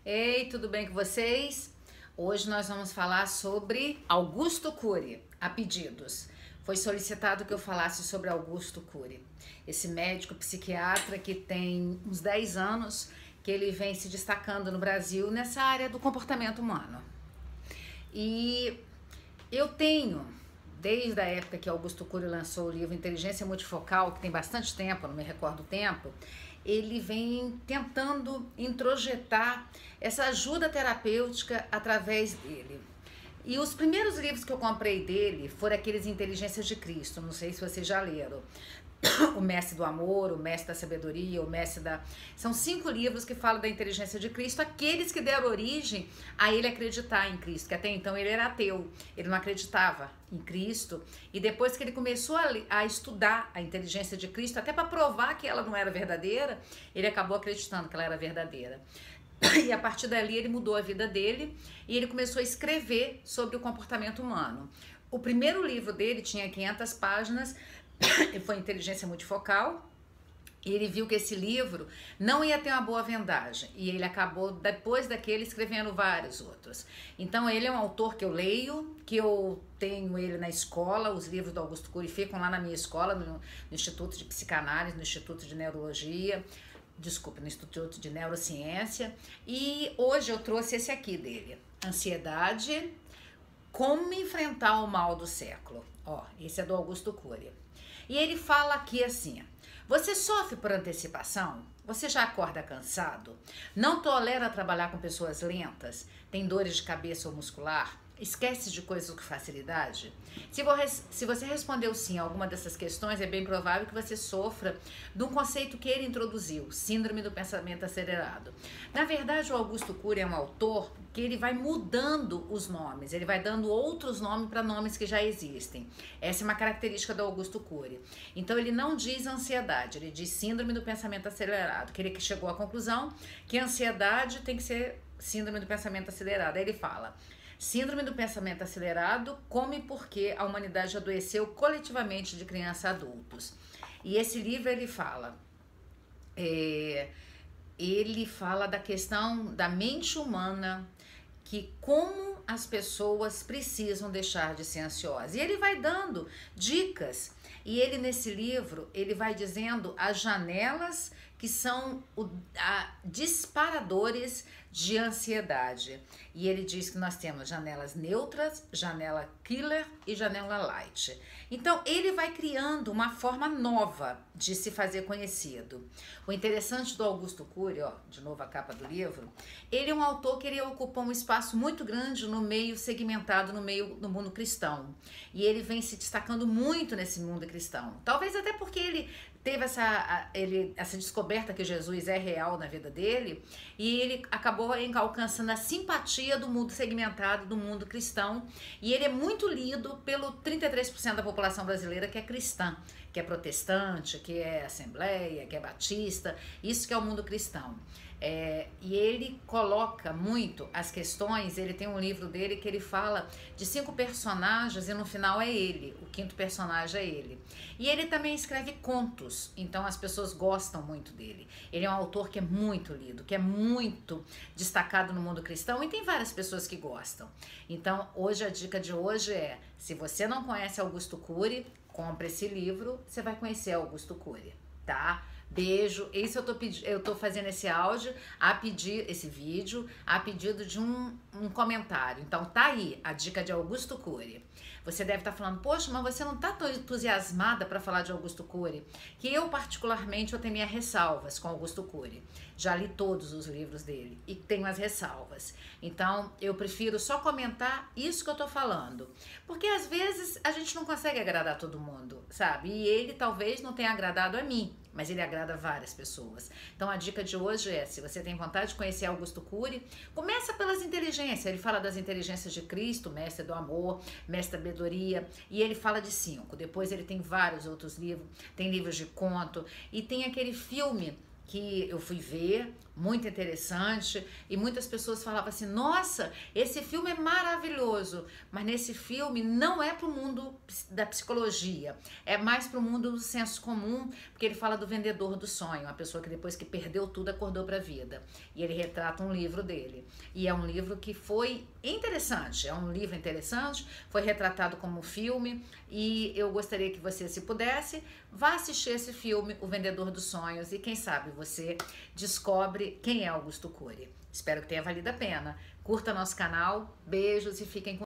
Ei, tudo bem com vocês? Hoje nós vamos falar sobre Augusto Cury, a pedidos. Foi solicitado que eu falasse sobre Augusto Cury, esse médico psiquiatra que tem uns 10 anos que ele vem se destacando no Brasil nessa área do comportamento humano. E eu tenho, desde a época que Augusto Cury lançou o livro Inteligência Multifocal, que tem bastante tempo, não me recordo o tempo, ele vem tentando introjetar essa ajuda terapêutica através dele. E os primeiros livros que eu comprei dele foram aqueles Inteligências de Cristo, não sei se vocês já leram. O Mestre do Amor, o Mestre da Sabedoria, o Mestre da... São 5 livros que falam da inteligência de Cristo, aqueles que deram origem a ele acreditar em Cristo, que até então ele era ateu, ele não acreditava em Cristo, e depois que ele começou a estudar a inteligência de Cristo, até para provar que ela não era verdadeira, ele acabou acreditando que ela era verdadeira. E a partir dali ele mudou a vida dele e ele começou a escrever sobre o comportamento humano. O primeiro livro dele tinha 500 páginas, foi Inteligência Multifocal, e ele viu que esse livro não ia ter uma boa vendagem, e ele acabou, depois daquele, escrevendo vários outros. Então ele é um autor que eu leio, que eu tenho ele na escola, os livros do Augusto Cury ficam lá na minha escola, no Instituto de Psicanálise, no Instituto de Neurologia, no Instituto de Neurociência, e hoje eu trouxe esse aqui dele, Ansiedade, Como Enfrentar o Mal do Século. Ó, esse é do Augusto Cury. E ele fala aqui assim: você sofre por antecipação? Você já acorda cansado? Não tolera trabalhar com pessoas lentas? Tem dores de cabeça ou muscular? Esquece de coisas com facilidade? Se você respondeu sim a alguma dessas questões, é bem provável que você sofra de um conceito que ele introduziu, síndrome do pensamento acelerado. Na verdade, o Augusto Cury é um autor que ele vai mudando os nomes, ele vai dando outros nomes para nomes que já existem. Essa é uma característica do Augusto Cury. Então ele não diz ansiedade, ele diz síndrome do pensamento acelerado, que ele chegou à conclusão que a ansiedade tem que ser síndrome do pensamento acelerado. Aí ele fala: síndrome do pensamento acelerado, como e por que a humanidade adoeceu coletivamente de crianças a adultos. E esse livro ele fala da questão da mente humana, que como as pessoas precisam deixar de ser ansiosas. E ele vai dando dicas. E ele, nesse livro, ele vai dizendo as janelas que são disparadores de ansiedade. E ele diz que nós temos janelas neutras, janela killer e janela light. Então, ele vai criando uma forma nova de se fazer conhecido. O interessante do Augusto Cury, ó, de novo a capa do livro, ele é um autor que ele ocupa um espaço muito grande no meio segmentado, no mundo cristão. E ele vem se destacando muito nesse mundo cristão. Talvez até porque ele teve essa descoberta que Jesus é real na vida dele, e ele acabou alcançando a simpatia do mundo segmentado, do mundo cristão, e ele é muito lido pelo 33% da população brasileira que é cristã, que é protestante, que é assembleia, que é batista, isso que é o mundo cristão. E ele coloca muito as questões. Ele tem um livro dele que ele fala de 5 personagens e no final é ele, o 5º personagem é ele. E ele também escreve contos, então as pessoas gostam muito dele. Ele é um autor que é muito lido, que é muito destacado no mundo cristão, e tem várias pessoas que gostam. Então hoje a dica de hoje é: se você não conhece Augusto Cury, compre esse livro, você vai conhecer Augusto Cury, tá? Beijo. Eu tô fazendo esse áudio esse vídeo a pedido de um comentário. Então tá aí a dica de Augusto Cury. Você deve estar falando: poxa, mas você não tá tão entusiasmada para falar de Augusto Cury? Que eu particularmente eu tenho minhas ressalvas com Augusto Cury. Já li todos os livros dele e tenho as ressalvas. Então eu prefiro só comentar isso que eu tô falando, porque às vezes a gente não consegue agradar todo mundo, sabe? E ele talvez não tenha agradado a mim, mas ele agrada várias pessoas. Então a dica de hoje é: se você tem vontade de conhecer Augusto Cury, começa pelas inteligências. Ele fala das inteligências de Cristo, Mestre do Amor, Mestre da Sabedoria, e ele fala de 5. Depois ele tem vários outros livros, tem livros de conto, e tem aquele filme que eu fui ver, muito interessante, e muitas pessoas falavam assim, nossa, esse filme é maravilhoso, mas nesse filme não é pro mundo da psicologia, é mais pro mundo do senso comum, porque ele fala do vendedor do sonho, a pessoa que depois que perdeu tudo acordou pra vida, e ele retrata um livro dele, e é um livro que foi interessante, é um livro interessante, foi retratado como filme, e eu gostaria que você, se pudesse, vá assistir esse filme, O Vendedor dos Sonhos, e quem sabe você descobre quem é Augusto Cury. Espero que tenha valido a pena. Curta nosso canal, beijos e fiquem com